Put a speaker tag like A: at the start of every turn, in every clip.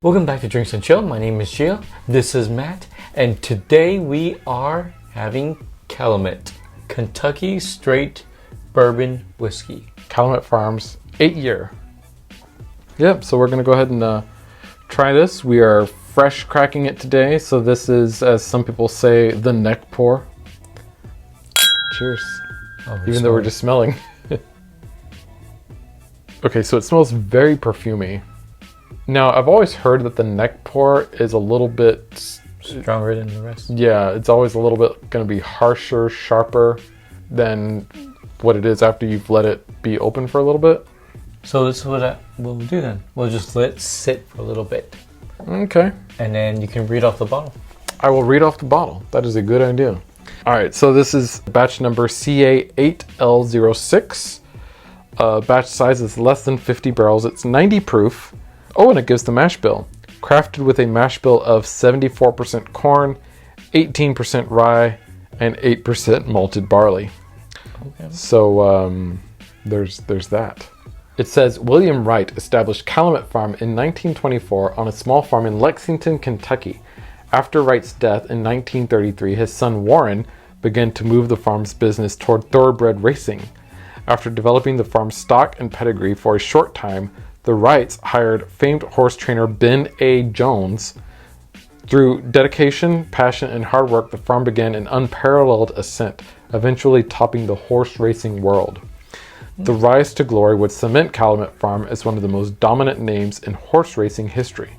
A: Welcome back to Drinks and Chill. My name is Gio. This is Matt, and today we are having Calumet, Kentucky Straight Bourbon Whiskey.
B: Calumet Farms 8-year. Yep, so we're going to go ahead and try this. We are fresh cracking it today, so this is, as some people say, the neck pour. Cheers. Even though we're just smelling. Okay, so it smells very perfumey. Now, I've always heard that the neck pour is a little bit
A: stronger than the rest.
B: Yeah, it's always a little bit going to be harsher, sharper than what it is after you've let it be open for a little bit.
A: So this is what we'll do then. We'll just let it sit for a little bit.
B: Okay.
A: And then you can read off the bottle.
B: I will read off the bottle. That is a good idea. All right, so this is batch number CA8L06. Batch size is less than 50 barrels. It's 90 proof. Oh, and it gives the mash bill. Crafted with a mash bill of 74% corn, 18% rye, and 8% malted barley.
A: Okay.
B: So there's that. It says, William Wright established Calumet Farm in 1924 on a small farm in Lexington, Kentucky. After Wright's death in 1933, his son Warren began to move the farm's business toward thoroughbred racing. After developing the farm's stock and pedigree for a short time, the Wrights hired famed horse trainer Ben A. Jones. Through dedication, passion, and hard work, the farm began an unparalleled ascent, eventually topping the horse racing world. The rise to glory would cement Calumet Farm as one of the most dominant names in horse racing history.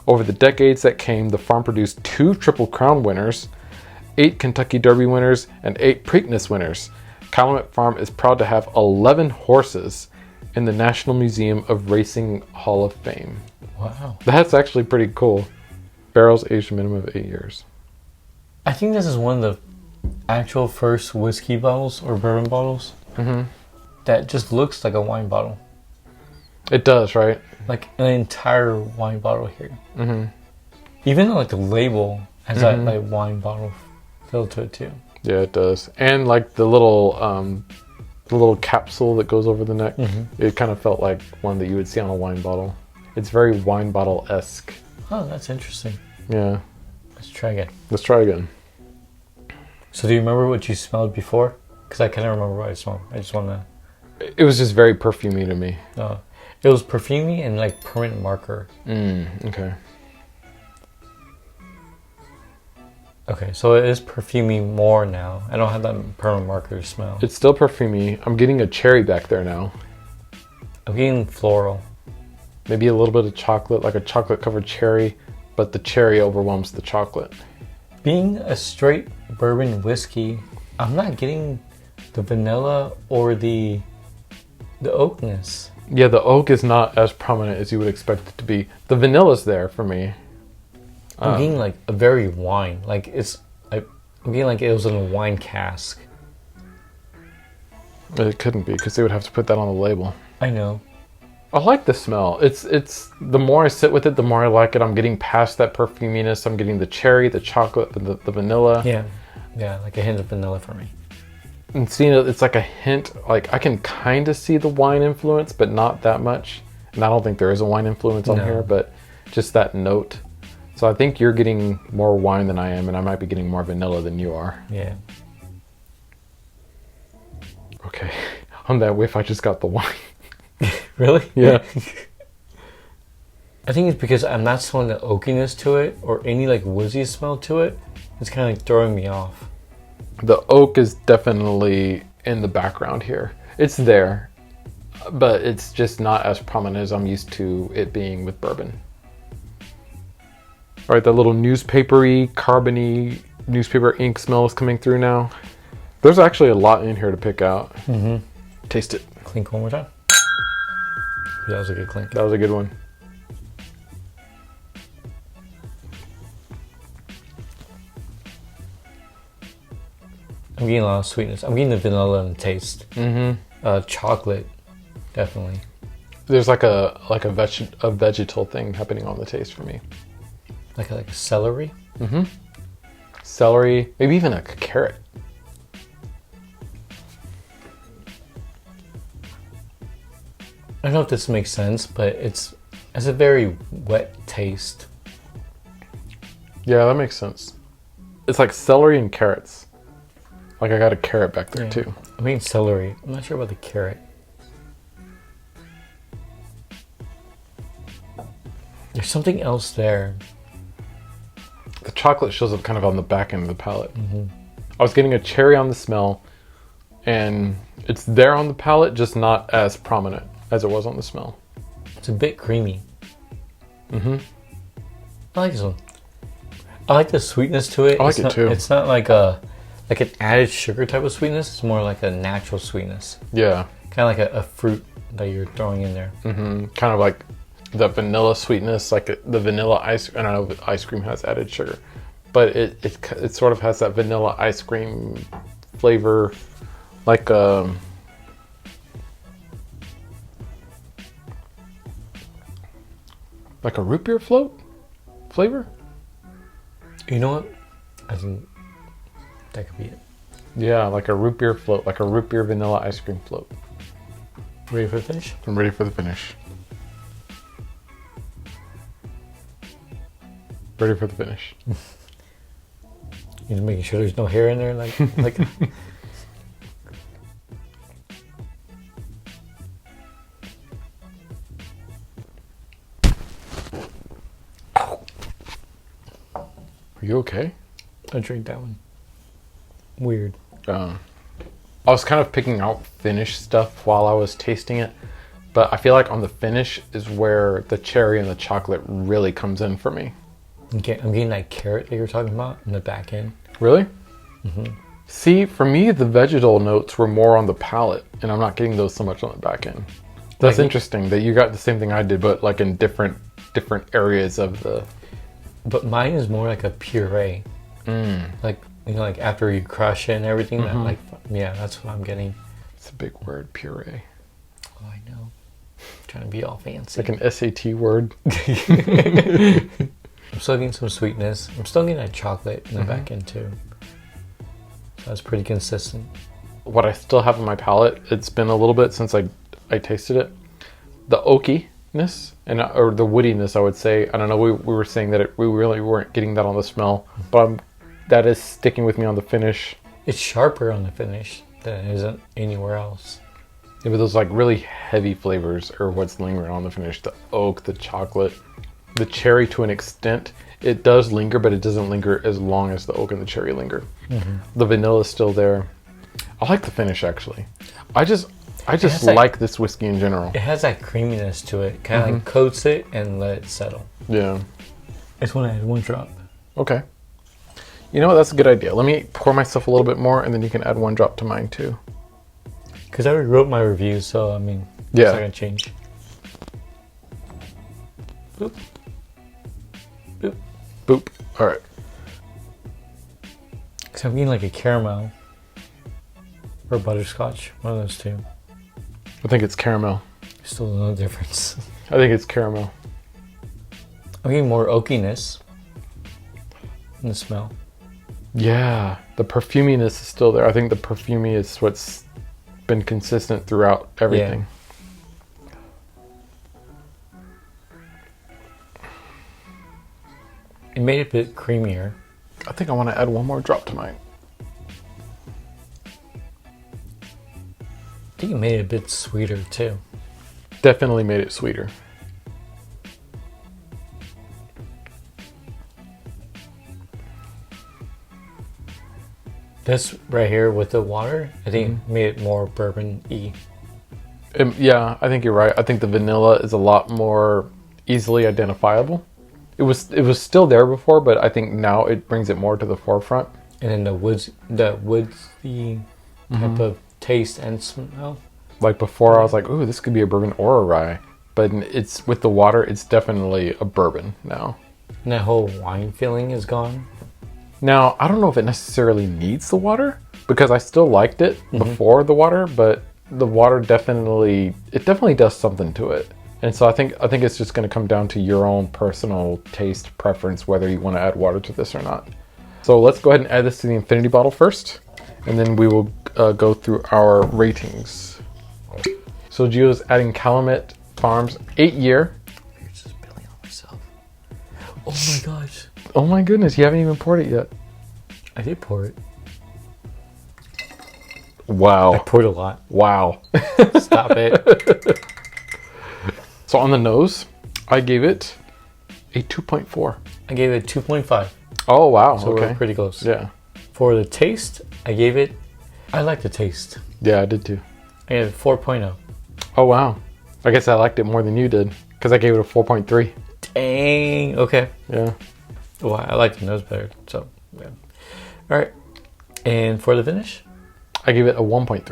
B: Over the decades that came, the farm produced 2 Triple Crown winners, 8 Kentucky Derby winners, and 8 Preakness winners. Calumet Farm is proud to have 11 horses in the National Museum of Racing Hall of Fame.
A: Wow.
B: That's actually pretty cool. Barrels aged a minimum of 8 years.
A: I think this is one of the actual first whiskey bottles or bourbon bottles that just looks like a wine bottle.
B: It does, right?
A: Like an entire wine bottle here. Even like the label has that like wine bottle feel to it too.
B: Yeah, it does. And like the little capsule that goes over the neck, it kind of felt like one that you would see on a wine bottle. It's very wine bottle-esque.
A: Oh, that's interesting.
B: Yeah.
A: Let's try again.
B: Let's try again.
A: So do you remember what you smelled before? Because I can't remember what I smelled. I just want to...
B: It was just very perfumey to me.
A: It was perfumey and like permanent marker.
B: Okay.
A: Okay, so it is perfumey more now. I don't have that permanent marker smell.
B: It's still perfumey. I'm getting a cherry back there now.
A: I'm getting floral.
B: Maybe a little bit of chocolate, like a chocolate-covered cherry, but the cherry overwhelms the chocolate.
A: Being a straight bourbon whiskey, I'm not getting the vanilla or the oakness.
B: Yeah, the oak is not as prominent as you would expect it to be. The vanilla's there for me.
A: I'm getting like a very wine. Like it's like I'm getting like it was in a wine cask.
B: It couldn't be because they would have to put that on the label.
A: I know.
B: I like the smell. It's the more I sit with it, the more I like it. I'm getting past that perfuminess. I'm getting the cherry, the chocolate, the vanilla.
A: Yeah, like a hint of vanilla for me.
B: And seeing it, it's like a hint. Like I can kind of see the wine influence, but not that much. And I don't think there is a wine influence on here, but just that note. So I think you're getting more wine than I am, and I might be getting more vanilla than you are.
A: Yeah.
B: Okay. On that whiff, I just got the wine.
A: Really?
B: Yeah.
A: I think it's because I'm not smelling the oakiness to it or any like woodsy smell to it. It's kind of like throwing me off.
B: The oak is definitely in the background here. It's there, but it's just not as prominent as I'm used to it being with bourbon. All right, that little newspapery, carbony newspaper ink smell is coming through now. There's actually a lot in here to pick out. Taste it.
A: Clink one more time. That was a good clink.
B: That was a good one.
A: I'm getting a lot of sweetness. I'm getting the vanilla in the taste. Chocolate, definitely.
B: There's like a vegetal thing happening on the taste for me.
A: Like a celery?
B: Celery, maybe even a carrot.
A: I don't know if this makes sense, but it's a very wet taste.
B: Yeah, that makes sense. It's like celery and carrots. Like I got a carrot back there too.
A: I mean celery. I'm not sure about the carrot. There's something else there.
B: The chocolate shows up kind of on the back end of the palate. I was getting a cherry on the smell, and it's there on the palate, just not as prominent as it was on the smell.
A: It's a bit creamy. I like this one. I like the sweetness to it.
B: I like it too.
A: It's not like an added sugar type of sweetness. It's more like a natural sweetness.
B: Yeah.
A: Kind of like a fruit that you're throwing in there.
B: Kind of like the vanilla sweetness, like the vanilla ice. I don't know if ice cream has added sugar, but it sort of has that vanilla ice cream flavor, like a root beer float flavor.
A: You know what? I think that could be it.
B: Yeah, like a root beer float, like a root beer vanilla ice cream float.
A: Ready for the finish?
B: I'm ready for the finish. Ready for the finish.
A: You're just making sure there's no hair in there, like.
B: Are you okay?
A: I drink that one. Weird.
B: I was kind of picking out finish stuff while I was tasting it, but I feel like on the finish is where the cherry and the chocolate really comes in for me.
A: Okay, I'm getting that carrot that you were talking about in the back end.
B: Really? See, for me, the vegetal notes were more on the palate, and I'm not getting those so much on the back end. That's interesting that you got the same thing I did, but like in different areas of the...
A: But mine is more like a puree. Like, you know, like after you crush it and everything, that like, yeah, that's what I'm getting.
B: It's a big word, puree.
A: Oh, I know. I'm trying to be all fancy.
B: Like an SAT word.
A: I'm still getting some sweetness. I'm still getting that chocolate in the back end too. So that's pretty consistent.
B: What I still have in my palate, it's been a little bit since I tasted it. The oakiness or the woodiness, I would say. I don't know. We were saying that we really weren't getting that on the smell, but that is sticking with me on the finish.
A: It's sharper on the finish than it isn't anywhere else.
B: Yeah, but those like really heavy flavors are what's lingering on the finish. The oak, the chocolate, the cherry to an extent. It does linger, but it doesn't linger as long as the oak and the cherry linger. The vanilla is still there. I like the finish actually. I just like this whiskey in general.
A: It has that creaminess to it. Kind of like coats it and let it settle.
B: Yeah.
A: I just want to add one drop.
B: Okay. You know what? That's a good idea. Let me pour myself a little bit more, and then you can add one drop to mine too.
A: Because I already wrote my review, so I mean, it's not going to change. Boop. Boop.
B: Boop. All right.
A: Because I'm getting like a caramel or butterscotch. One of those two.
B: I think it's caramel.
A: Still no difference.
B: I think it's caramel.
A: I'm getting more oakiness in the smell.
B: Yeah, the perfuminess is still there. I think the perfumey is what's been consistent throughout everything.
A: It made it a bit creamier.
B: I think I want to add one more drop to mine.
A: I think it made it a bit sweeter too.
B: Definitely made it sweeter.
A: This right here with the water, I think made it more bourbon-y.
B: Yeah, I think you're right. I think the vanilla is a lot more easily identifiable. It was still there before, but I think now it brings it more to the forefront.
A: And then the woodsy type of taste and smell.
B: Like before, I was like, "Ooh, this could be a bourbon or a rye," but it's with the water, it's definitely a bourbon now.
A: And that whole wine feeling is gone.
B: Now, I don't know if it necessarily needs the water because I still liked it before the water, but the water definitely does something to it. And so I think it's just going to come down to your own personal taste preference whether you want to add water to this or not. So let's go ahead and add this to the infinity bottle first, and then we will go through our ratings. So Gio's adding Calumet Farms 8-year.
A: You're just spilling on myself.
B: Oh my goodness, you haven't even poured it yet.
A: I did pour it.
B: Wow.
A: I poured a lot.
B: Wow.
A: Stop it.
B: So on the nose, I gave it a 2.4.
A: I gave it 2.5.
B: Oh, wow.
A: So
B: okay.
A: we're pretty close.
B: Yeah.
A: For the taste, I gave it, I like the taste.
B: Yeah, I did too.
A: I gave it 4.0.
B: Oh, wow. I guess I liked it more than you did because I gave it a 4.3.
A: Dang. Okay.
B: Yeah.
A: Well, I like the nose better. So, yeah. All right. And for the finish?
B: I gave it a 1.3.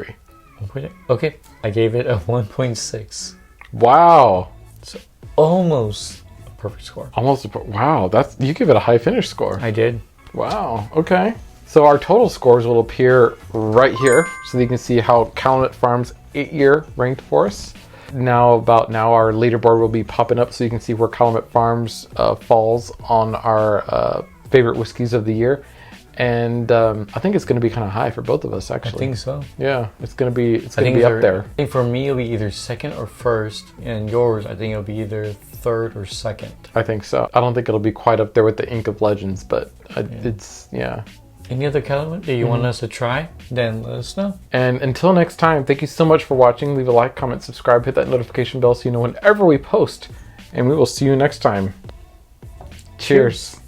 A: 1.8. Okay. I gave it a 1.6.
B: Wow.
A: So almost a perfect score.
B: Wow. You give it a high finish score.
A: I did.
B: Wow. Okay. So our total scores will appear right here, so that you can see how Calumet Farms 8-year ranked for us. Now our leaderboard will be popping up, so you can see where Calumet Farms falls on our favorite whiskeys of the year. And I think it's going to be kind of high for both of us, actually.
A: I think so.
B: Yeah, it's going to be up there.
A: I think for me it'll be either second or first, and yours I think it'll be either third or second.
B: I think so. I don't think it'll be quite up there with the Ink of Legends, but it's yeah.
A: Any other Calumet that you want us to try? Then let us know.
B: And until next time, thank you so much for watching. Leave a like, comment, subscribe, hit that notification bell so you know whenever we post. And we will see you next time. Cheers.